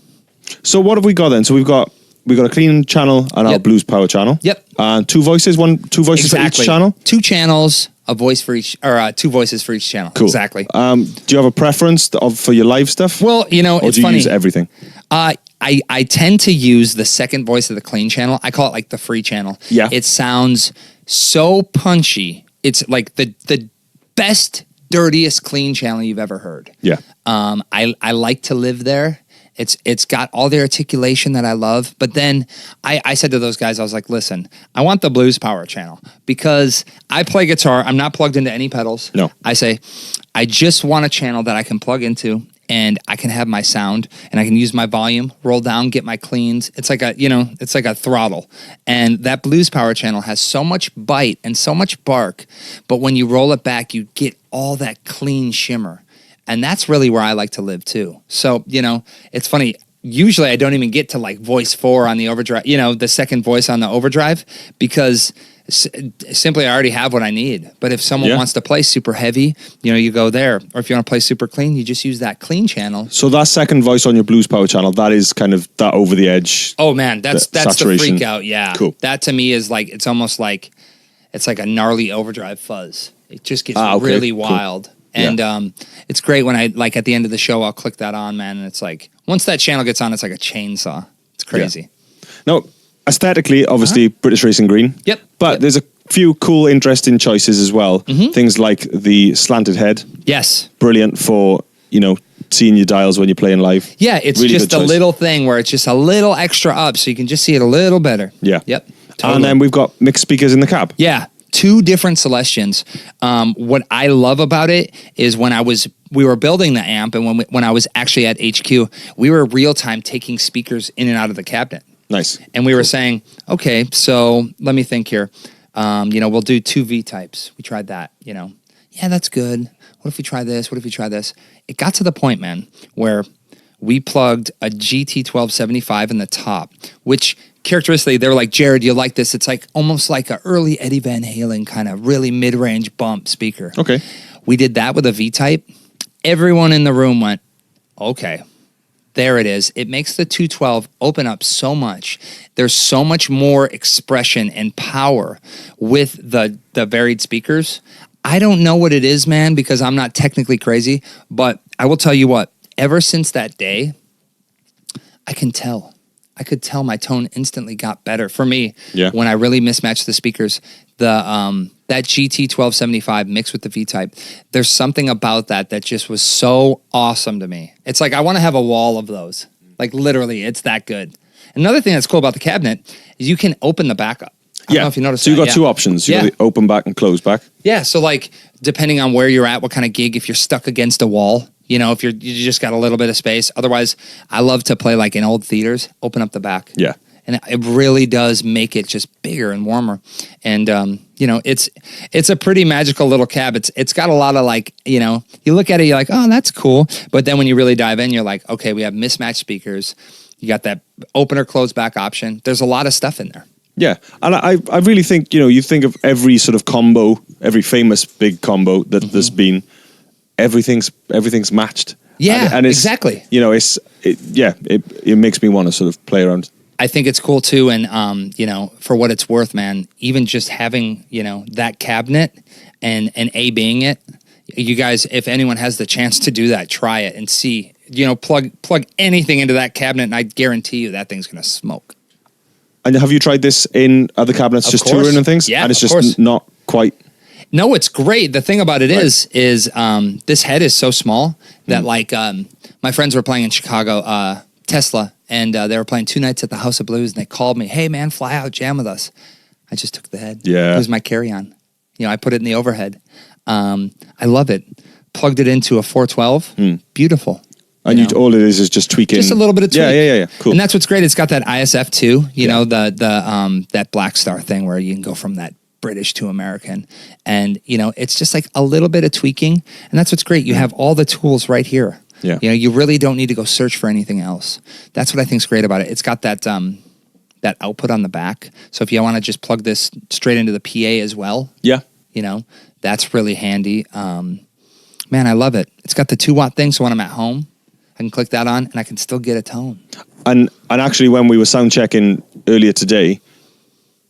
So what have we got then? So we got a clean channel and our blues power channel. Yep. And two voices for each channel. 2 channels, a voice for each, or 2 voices for each channel. Cool. Exactly. Do you have a preference for your live stuff? Well, or it's do you funny. use everything? I tend to use the second voice of the clean channel. I call it like the free channel. Yeah. It sounds so punchy. It's like the best, dirtiest clean channel you've ever heard. Yeah. I like to live there. It's got all the articulation that I love. But then I said to those guys, I was like, listen, I want the blues power channel because I play guitar. I'm not plugged into any pedals. No. I say, I just want a channel that I can plug into and I can have my sound and I can use my volume, roll down, get my cleans. It's like a throttle. And that blues power channel has so much bite and so much bark, but when you roll it back, you get all that clean shimmer. And that's really where I like to live too. So, it's funny. Usually I don't even get to like voice 4 on the overdrive, the second voice on the overdrive, because simply I already have what I need. But if someone wants to play super heavy, you go there. Or if you want to play super clean, you just use that clean channel. So that second voice on your blues power channel, that is kind of that over the edge. Oh man, that's the freak out. Yeah. Cool. That to me is like, it's almost like, it's like a gnarly overdrive fuzz. It just gets really wild. And it's great when I, like at the end of the show, I'll click that on, man. And it's like, once that channel gets on, it's like a chainsaw. It's crazy. Yeah. Now, aesthetically, obviously, British Racing Green. Yep. But there's a few cool, interesting choices as well. Things like the slanted head. Yes. Brilliant for, seeing your dials when you're playing live. Yeah, it's really just a little thing where it's just a little extra up so you can just see it a little better. Yeah. Yep. Totally. And then we've got mixed speakers in the cab. Yeah. 2 different Celestians. What I love about it is when we were building the amp and when I was actually at HQ, we were real time taking speakers in and out of the cabinet. Nice. And we were saying, okay, so let me think here. We'll do 2 V types. We tried that, Yeah, that's good. What if we try this? What if we try this? It got to the point, man, where we plugged a GT1275 in the top, which characteristically, they were like, Jared, you like this? It's like almost like an early Eddie Van Halen kind of really mid-range bump speaker. Okay. We did that with a V-type. Everyone in the room went, okay, there it is. It makes the 212 open up so much. There's so much more expression and power with the varied speakers. I don't know what it is, man, because I'm not technically crazy, but I will tell you what, ever since that day, I could tell my tone instantly got better for me. Yeah. When I really mismatched the speakers. That GT1275 mixed with the V-type, there's something about that just was so awesome to me. It's like I want to have a wall of those. Like literally, it's that good. Another thing that's cool about the cabinet is you can open the back up. I don't know if you noticed. So you've got 2 options. You've got the open back and close back. Yeah. So like depending on where you're at, what kind of gig, if you're stuck against a wall, if you just got a little bit of space. Otherwise, I love to play like in old theaters, open up the back. Yeah. And it really does make it just bigger and warmer. And, it's a pretty magical little cab. It's got a lot of like, you look at it, you're like, oh, that's cool. But then when you really dive in, you're like, okay, we have mismatched speakers. You got that open or close back option. There's a lot of stuff in there. Yeah, and I really think, you think of every sort of combo, every famous big combo that there's been, everything's matched. Yeah, and it's, exactly. It makes me want to sort of play around. I think it's cool too, and for what it's worth, man, even just having that cabinet and A being it, you guys, if anyone has the chance to do that, try it and see. Plug anything into that cabinet, and I guarantee you that thing's gonna smoke. And have you tried this in other cabinets, Of just course. touring and things? Yeah, and it's of just course. not quite. No, it's great. The thing about it Right. is this head is so small that my friends were playing in Chicago, Tesla, and they were playing 2 nights at the House of Blues, and they called me, "Hey man, fly out, jam with us." I just took the head. Yeah. It was my carry-on. I put it in the overhead. I love it. Plugged it into a 412. Beautiful. And all it is just tweaking. Just a little bit of tweak. Yeah. Cool. And that's what's great. It's got that ISF too. That Blackstar thing where you can go from that British to American, and it's just like a little bit of tweaking, and that's what's great. You have all the tools right here. Yeah. You really don't need to go search for anything else. That's what I think is great about it. It's got that that output on the back. So if you want to just plug this straight into the PA as well, Yeah. that's really handy. Man, I love it. It's got the 2-watt thing, so when I'm at home, I can click that on and I can still get a tone. And actually, when we were sound checking earlier today,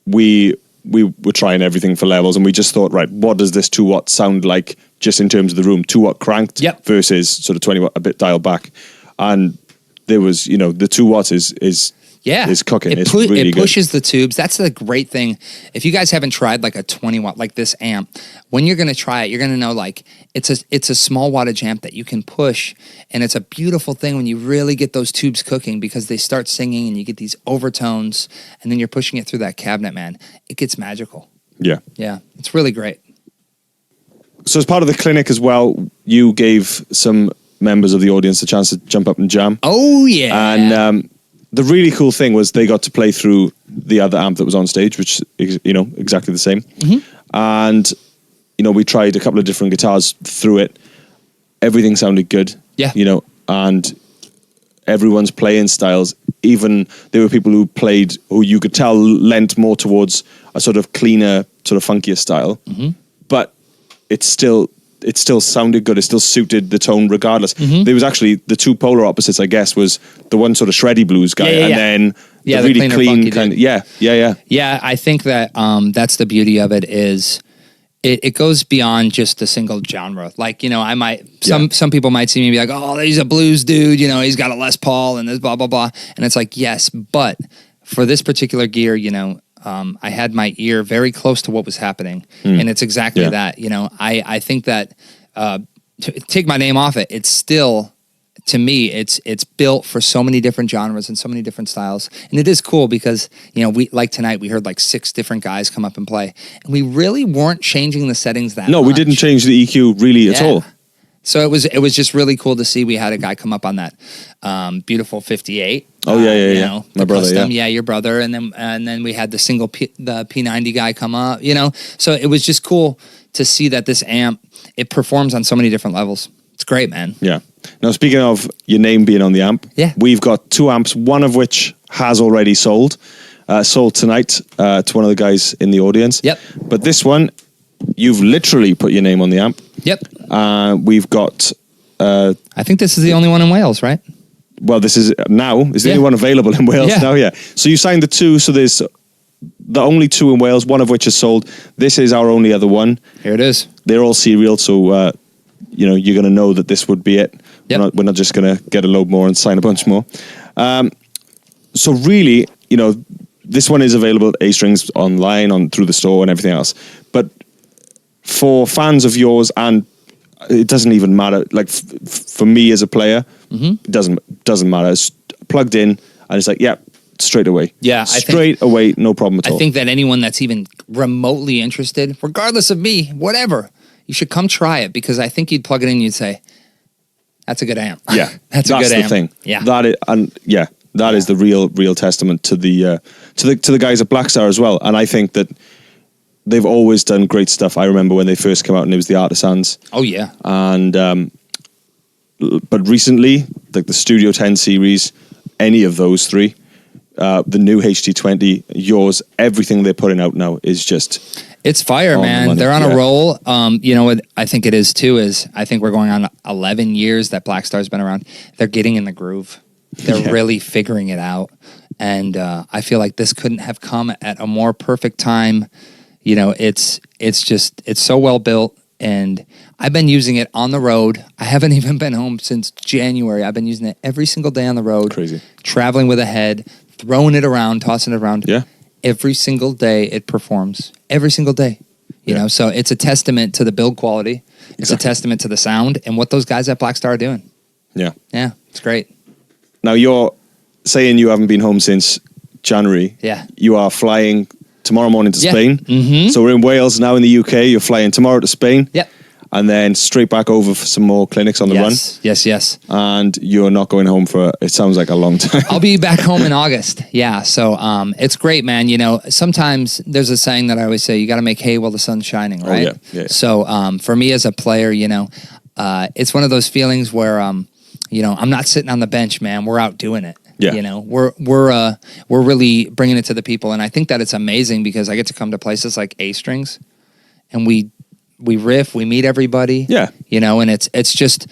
we were trying everything for levels, and we just thought, right, what does this 2-watt sound like just in terms of the room? 2-watt cranked versus sort of 20-watt a bit dialed back. And there was, the 2 watts is cooking. It's really it pushes the tubes. That's the great thing. If you guys haven't tried like a 20-watt, like this amp, when you're going to try it, you're going to know like it's a small wattage amp that you can push, and it's a beautiful thing when you really get those tubes cooking because they start singing and you get these overtones, and then you're pushing it through that cabinet, man. It gets magical. Yeah. Yeah, it's really great. So as part of the clinic as well, you gave some members of the audience a chance to jump up and jam. Oh, yeah. And the really cool thing was they got to play through the other amp that was on stage, which is, exactly the same. And, we tried a couple of different guitars through it. Everything sounded good. Yeah. And everyone's playing styles, even there were people who you could tell lent more towards a sort of cleaner, sort of funkier style. But it still sounded good. It still suited the tone regardless. There was actually the 2 polar opposites, I guess, was the one sort of shreddy blues guy and then the really clean kind of, Yeah, I think that that's the beauty of it is it goes beyond just the single genre. Like, I might, some people might see me and be like, oh, he's a blues dude, he's got a Les Paul and this blah, blah, blah. And it's like, yes, but for this particular gear, I had my ear very close to what was happening. And it's exactly that. I think that to take my name off it, it's still, to me, it's built for so many different genres and so many different styles. And it is cool because, we like tonight, we heard like 6 different guys come up and play. And we really weren't changing the settings that much. No, we didn't change the EQ really at all. So it was just really cool to see. We had a guy come up on that beautiful 58. Oh yeah. My brother, custom, your brother, and then we had the single the P90 guy come up. So it was just cool to see that this amp, it performs on so many different levels. It's great, man. Yeah. Now speaking of your name being on the amp, we've got 2 amps, one of which has already sold tonight to one of the guys in the audience. Yep. But this one, you've literally put your name on the amp. Yep. We've got. I think this is the only one in Wales, right? Well, this is the only one available in Wales now. Yeah. So you signed the 2. So there's the only 2 in Wales, one of which is sold. This is our only other one. Here it is. They're all serial, so you're going to know that this would be it. Yep. We're not just going to get a load more and sign a bunch more. So really, this one is available at A-Strings online, through the store and everything else. But for fans of yours, and it doesn't even matter. Like for me as a player, it doesn't matter. It's plugged in, and it's like, straight away. Yeah, straight away, no problem at all. I think that anyone that's even remotely interested, regardless of me, whatever, you should come try it because I think you'd plug it in and you'd say, "That's a good amp." Yeah, that's a good amp. That's the thing. Yeah, that is the real testament to the guys at Blackstar as well. And I think that they've always done great stuff. I remember when they first came out and it was the Artisans. Oh yeah. And but recently, like the Studio 10 series, any of those 3, the new HT20, yours, everything they're putting out now is just... It's fire, On the man. money, They're on yeah. a roll. You know what I think it is too is I think we're going on 11 years that Blackstar's been around. They're getting in the groove. They're really figuring it out. And I feel like this couldn't have come at a more perfect time. You know, it's so well built, and I've been using it on the road. I haven't even been home since January. I've been using it every single day on the road. Crazy. Traveling with a head, throwing it around, tossing it around. Yeah. Every single day it performs. Every single day. You know, so it's a testament to the build quality. It's a testament to the sound and what those guys at Blackstar are doing. Yeah. Yeah, it's great. Now, you're saying you haven't been home since January. Yeah. You are flying tomorrow morning to Yeah. Spain. Mm-hmm. So we're in Wales now in the UK. You're flying tomorrow to Spain. Yep. And then straight back over for some more clinics on the run. Yes. And you're not going home for, it sounds like a long time. I'll be back home in August. Yeah. So it's great, man. You know, sometimes there's a saying that I always say, you got to make hay while the sun's shining, right? Yeah. So for me as a player, you know, it's one of those feelings where, you know, I'm not sitting on the bench, man. We're out doing it. Yeah. You know, we're really bringing it to the people. And I think that it's amazing because I get to come to places like A Strings and we riff, we meet everybody. Yeah. You know, and it's just,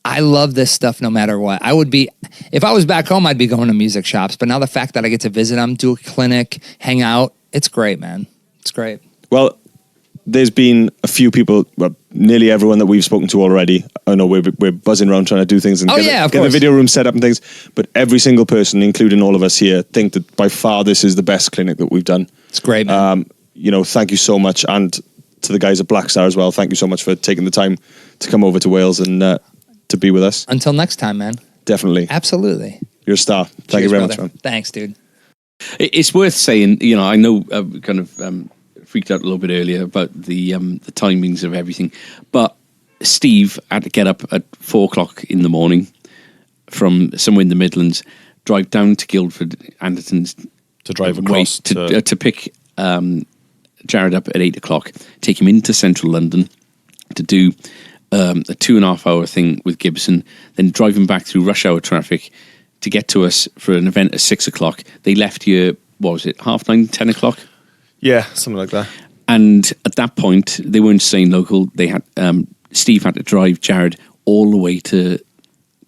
I love this stuff no matter what. If I was back home, I'd be going to music shops. But now the fact that I get to visit them, do a clinic, hang out, it's great, man. It's great. Well, there's been a few people, well, nearly everyone that we've spoken to already. I know we're buzzing around trying to do things and get the video room set up and things. But every single person, including all of us here, think that by far this is the best clinic that we've done. It's great, man. You know, thank you so much. And to the guys at Blackstar as well, thank you so much for taking the time to come over to Wales and to be with us. Until next time, man. Definitely. Absolutely. You're a star. Thank you very much, man. Thanks, dude. It's worth saying, you know, I know I kind of freaked out a little bit earlier about the timings of everything, but Steve had to get up at 4:00 in the morning from somewhere in the Midlands, drive down to Guildford, Anderton's To drive across to pick Jared up at 8:00, take him into central London to do a 2.5 hour thing with Gibson, then drive him back through rush hour traffic to get to us for an event at 6:00. They left here, what was it, 9:30, 10:00? Yeah, something like that. And at that point, they weren't staying local. They had Steve had to drive Jared all the way to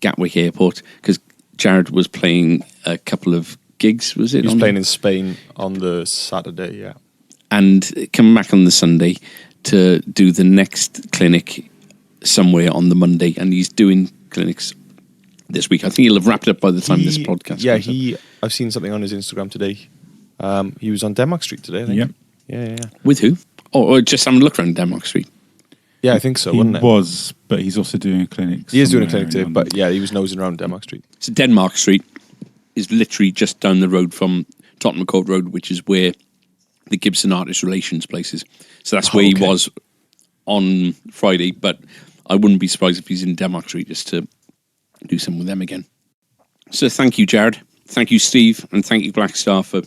Gatwick Airport because Jared was playing a couple of gigs, was it? He was playing in Spain on the Saturday, yeah. And coming back on the Sunday to do the next clinic somewhere on the Monday. And he's doing clinics this week. I think he'll have wrapped it up by the time this podcast Yeah, comes up. I've seen something on his Instagram today. He was on Denmark Street today, I think. Yep. Yeah. With who? Or just having a look around Denmark Street. Yeah, I think so, He wasn't it? was, but he's also doing a clinic. He is doing a somewhere clinic in too, London. but yeah, he was nosing around Denmark Street. So Denmark Street is literally just down the road from Tottenham Court Road, which is where the Gibson Artist Relations place is. So that's where he was on Friday, but I wouldn't be surprised if he's in Denmark Street just to do something with them again. So thank you, Jared. Thank you, Steve. And thank you, Blackstar, for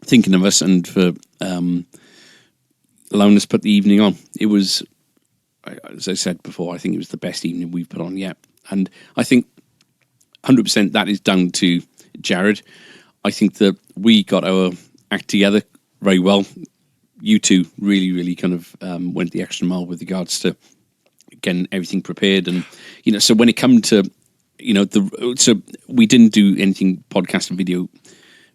thinking of us and for allowing us to put the evening on. It was, as I said before, I think it was the best evening we've put on yet. And I think 100% that is down to Jared. I think that we got our act together very well. You two really, really kind of went the extra mile with regards to getting everything prepared. And, you know, so when it come to, you know, so we didn't do anything podcast and video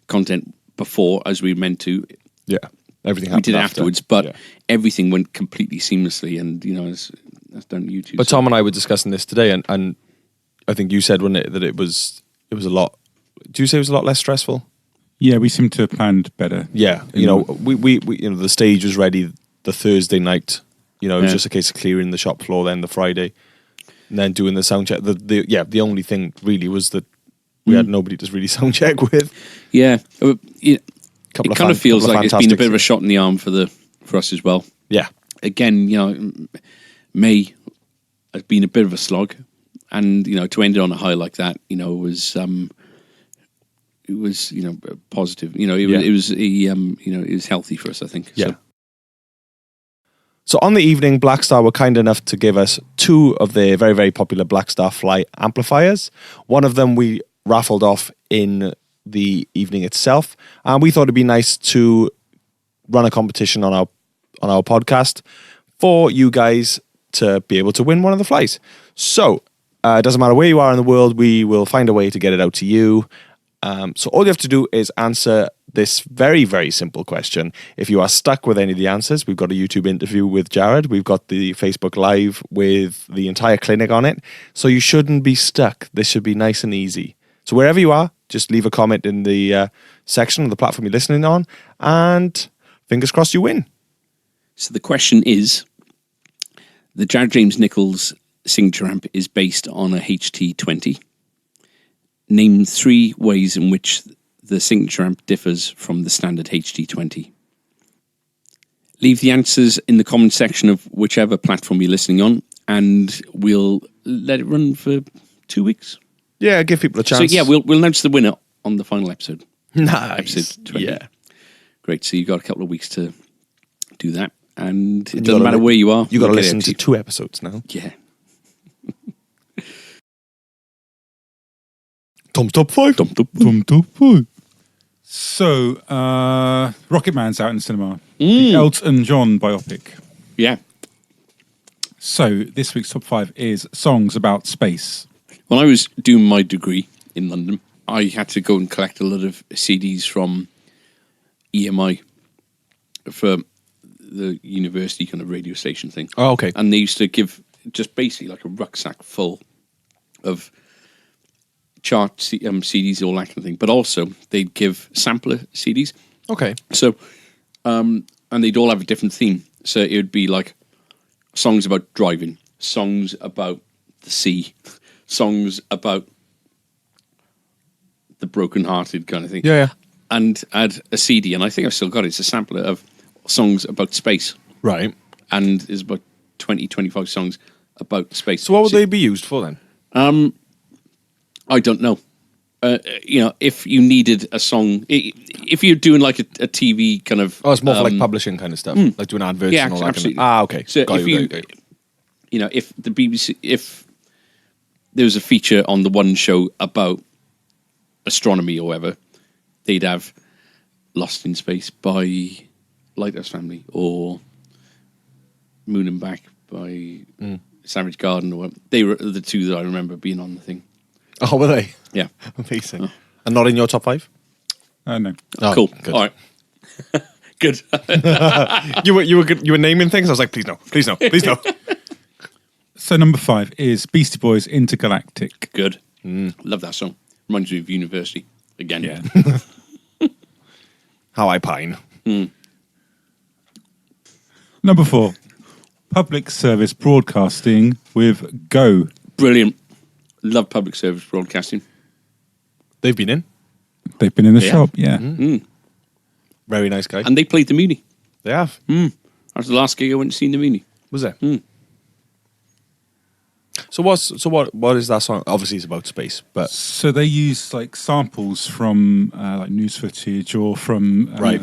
content before as we meant to. Yeah, everything We happened did it after. afterwards, but Yeah. everything went completely seamlessly. And, you know, that's down to you two. But So- Tom and I were discussing this today, and I think you said, wasn't it, that it was a lot. Do you say it was a lot less stressful? Yeah, we seem to have planned better. Yeah, you know, we you know, the stage was ready the Thursday night. You know, it was Yeah. just a case of clearing the shop floor then the Friday, and then doing the sound check. The only thing really was that we had nobody to really sound check with. Yeah. It Couple kind of feels couple like it's been a bit of a fantastics. shot in the arm for us as well. Yeah, Again, you know, May has been a bit of a slog, and you know, to end it on a high like that, you know, was you know, positive. You know, it was you know, it was healthy for us, I think. yeah. So on the evening, Blackstar were kind enough to give us 2 of their very, very popular Blackstar Fly amplifiers. One of them we raffled off in the evening itself. And we thought it'd be nice to run a competition on our podcast for you guys to be able to win one of the flies. So it doesn't matter where you are in the world, we will find a way to get it out to you. So all you have to do is answer this very, very simple question. If you are stuck with any of the answers, we've got a YouTube interview with Jared. We've got the Facebook Live with the entire clinic on it. So you shouldn't be stuck. This should be nice and easy. So wherever you are, just leave a comment in the section of the platform you're listening on, and fingers crossed you win. So the question is, the Jared James Nichols signature amp is based on a HT20. Name 3 ways in which the signature amp differs from the standard HT20. Leave the answers in the comment section of whichever platform you're listening on, and we'll let it run for 2 weeks. Yeah, give people a chance. So yeah, we'll announce the winner on the final episode. Nice. Episode 20. Yeah. Great. So you've got a couple of weeks to do that, and it doesn't matter where you are. You got to we'll get listen it to 2 episodes now. Yeah. Tom's top 5. So, Rocket Man's out in cinema. The Elton John biopic. Yeah. So, this week's top 5 is songs about space. When I was doing my degree in London, I had to go and collect a lot of CDs from EMI for the university kind of radio station thing. Oh, okay. And they used to give just basically like a rucksack full of chart CDs, all that kind of thing. But also they'd give sampler CDs. Okay. So, and they'd all have a different theme. So it would be like songs about driving, songs about the sea, songs about the broken-hearted kind of thing. Yeah. And add a CD, and I think I've still got it. It's a sampler of songs about space. Right. And there's about 20, 25 songs about space. So what would they be used for then? I don't know. If you needed a song, if you're doing like a TV kind of... Oh, it's more for like publishing kind of stuff, like doing adverts and all that absolutely. kind of... okay. So Got if you, if the BBC, if there was a feature on the one show about astronomy or whatever, they'd have Lost in Space by Lighthouse Family or Moon and Back by Savage Garden, or they were the 2 that I remember being on the thing. Oh, were they? Yeah. Amazing. Oh. And not in your top 5? No. Oh, Cool. Good. All right. Good. You were naming things. I was like, please no, please no, please no. So, number 5 is Beastie Boys Intergalactic. Good. Love that song. Reminds me of university again. Yeah. How I pine. Number 4, Public Service Broadcasting with Go. Brilliant. Love public service broadcasting. They've been in. They've been in the shop, yeah. Very nice guy. And they played the Muni. They have. That was the last gig I went to see in the Muni. Was it? So what is that song? Obviously, it's about space, but So they use like samples from like news footage or from Right.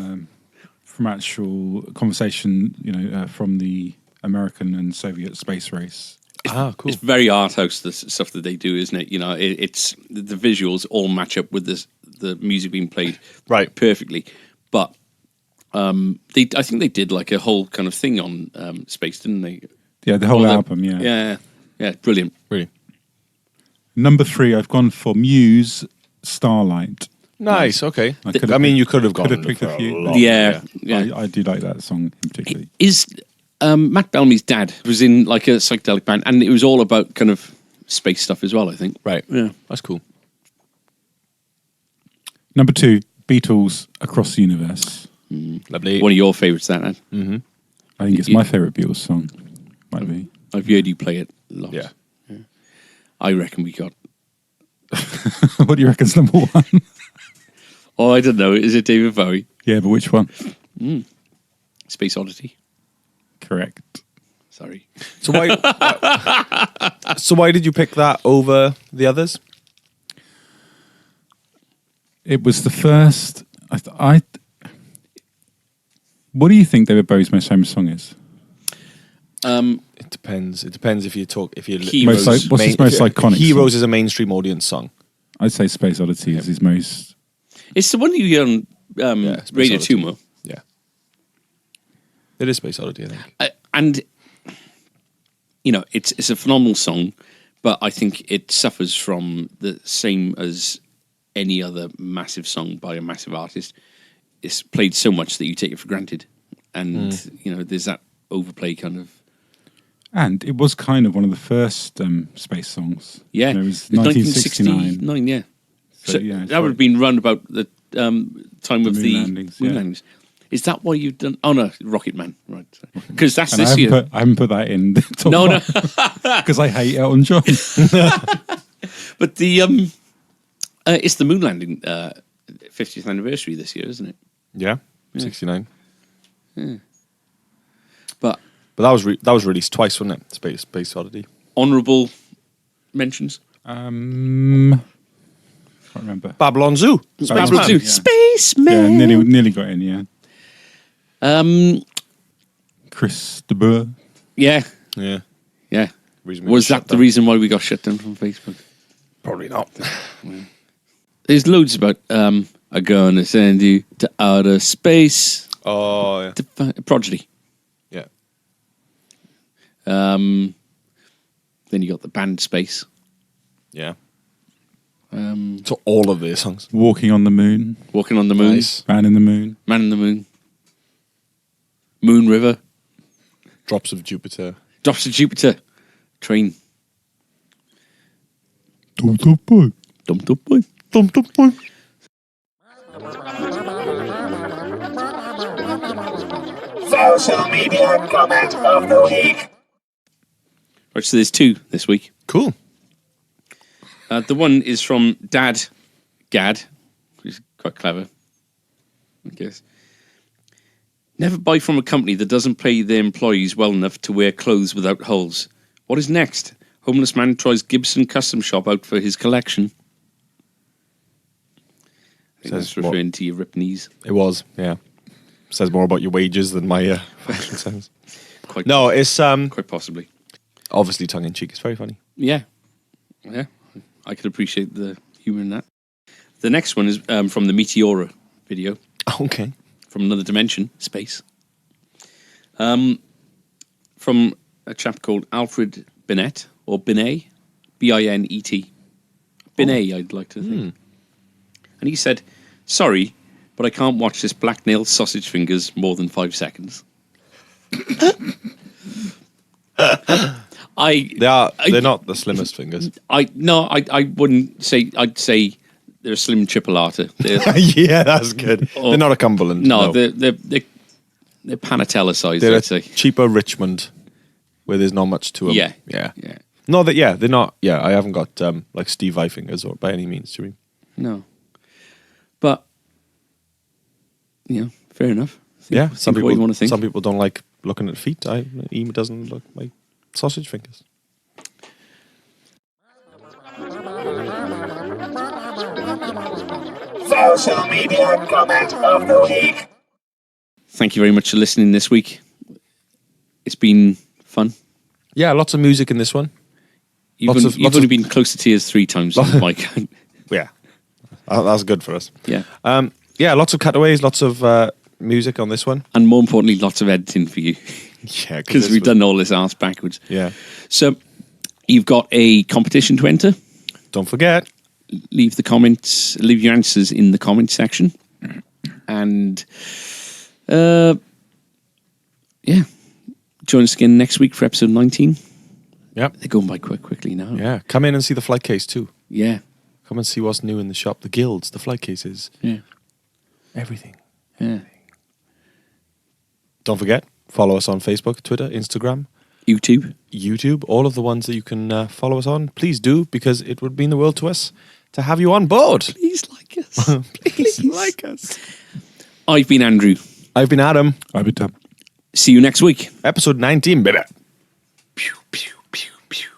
From actual conversation, from the American and Soviet space race. cool. It's very art house, the stuff that they do, isn't it? It's the visuals all match up with the music being played Right. perfectly. But I think they did like a whole kind of thing on space, didn't they? Yeah, the whole All album, yeah. Yeah, brilliant. Really Number 3, I've gone for Muse Starlight. nice. Okay. I could've you could have gone picked for a few. lot, Yeah. I do like that song in particular. Is Matt Bellamy's dad was in like a psychedelic band, and it was all about kind of space stuff as well, I think. Right. Yeah. That's cool. Number 2, Beatles Across the Universe. Lovely. One of your favourites, that, Ed. I think it's my favourite Beatles song. Might be. I've heard you play it lots. Yeah. I reckon we got... What do you reckon's number 1? Oh, I don't know. Is it David Bowie? Yeah, but which one? Space Oddity? Correct. Sorry. So why did you pick that over the others? It was the first. What do you think David Bowie's most famous song is? It depends. It depends if you Heroes. What's his most iconic Heroes song? is a mainstream audience song. I'd say Space Oddity is his most. It's the one you hear on Space Radio Oddity. 2 more. Yeah. It is Space Oddity, I think. And, you know, it's a phenomenal song, but I think it suffers from the same as any other massive song by a massive artist. It's played so much that you take it for granted. And, you know, there's that overplay kind of... And it was kind of one of the first space songs. Yeah. You know, it was 1969. 1969, yeah. So yeah, that would have been round about the time of moon the landings, moon yeah. landings. Is that why you've done... Oh, no, Rocket Man. Right. Because that's And this year. I haven't put that in the top No. because I hate Elton John. But the... it's the moon landing 50th anniversary this year, isn't it? Yeah, 69. But But that was released twice, wasn't it? Space Oddity. honourable mentions. Can't remember. Babylon Zoo. Babylon Zoo. yeah. Spaceman. Yeah, nearly got in. Yeah. Chris de Burgh. Yeah. Yeah. Yeah. Reason we Was got that shut the down. reason why we got shut down from Facebook? Probably not. There's loads about I'm gonna send you to outer space. Oh, yeah. Prodigy. Yeah. Then you got the band Space. Yeah. So all of their songs. Walking on the Moon. Walking on the Moon. Nice. Man in the Moon. Man in the Moon. Moon River. Drops of Jupiter. Drops of Jupiter. Train. Dum dum boy. Dum Dum Boy. Dum dum boy. Social media comment of the week. Right, so there's two this week. Cool. The one is from Dad Gad, which is quite clever, I guess. Never buy from a company that doesn't pay their employees well enough to wear clothes without holes. What is next? Homeless man tries Gibson custom shop out for his collection. I think Says that's referring to your ripped knees. It was, yeah. Says more about your wages than my fashion sense. Quite, No, it's quite possibly. obviously tongue in cheek. It's very funny. Yeah. Yeah. I could appreciate the humour in that. The next one is from the Meteora video. Okay. From another dimension, space. From a chap called Alfred Binet, or Binet, Binet. Binet, I'd like to think. And he said, sorry, but I can't watch this black nail sausage fingers more than 5 seconds. They're not the slimmest fingers. I wouldn't say, I'd say they're a slim chipolata. Yeah, that's good. They're not a Cumberland. No, they're Panatella size, They're I'd a say. cheaper Richmond where there's not much to them. Yeah. Yeah. Yeah. No, they're not. Yeah, I haven't got like Steve Vai fingers or by any means, do you mean? No. But, you know, fair enough. Yeah, Think what you want to think. Some people don't like looking at feet. Ema doesn't look like sausage fingers. Social media comment of the week. Thank you very much for listening this week. It's been fun. Yeah, lots of music in this one. You've only been close to tears 3 times on my count. Yeah, that's good for us. Yeah. Yeah, lots of cutaways, lots of music on this one. And more importantly, lots of editing for you. Yeah, Because we've done all this arse backwards. Yeah. So, you've got a competition to enter. Don't forget. Leave your answers in the comment section. And, yeah. Join us again next week for episode 19. Yep. They're going by quite quickly now. Yeah, come in and see the flight case too. Yeah. Come and see what's new in the shop. The guilds, the flight cases, Yeah. everything. Yeah. Don't forget, follow us on Facebook, Twitter, Instagram, YouTube. all of the ones that you can follow us on. Please do, because it would mean the world to us to have you on board. Please like us. Please like us. I've been Andrew. I've been Adam. I've been Tab. See you next week. Episode 19, baby. Pew, pew, pew, pew.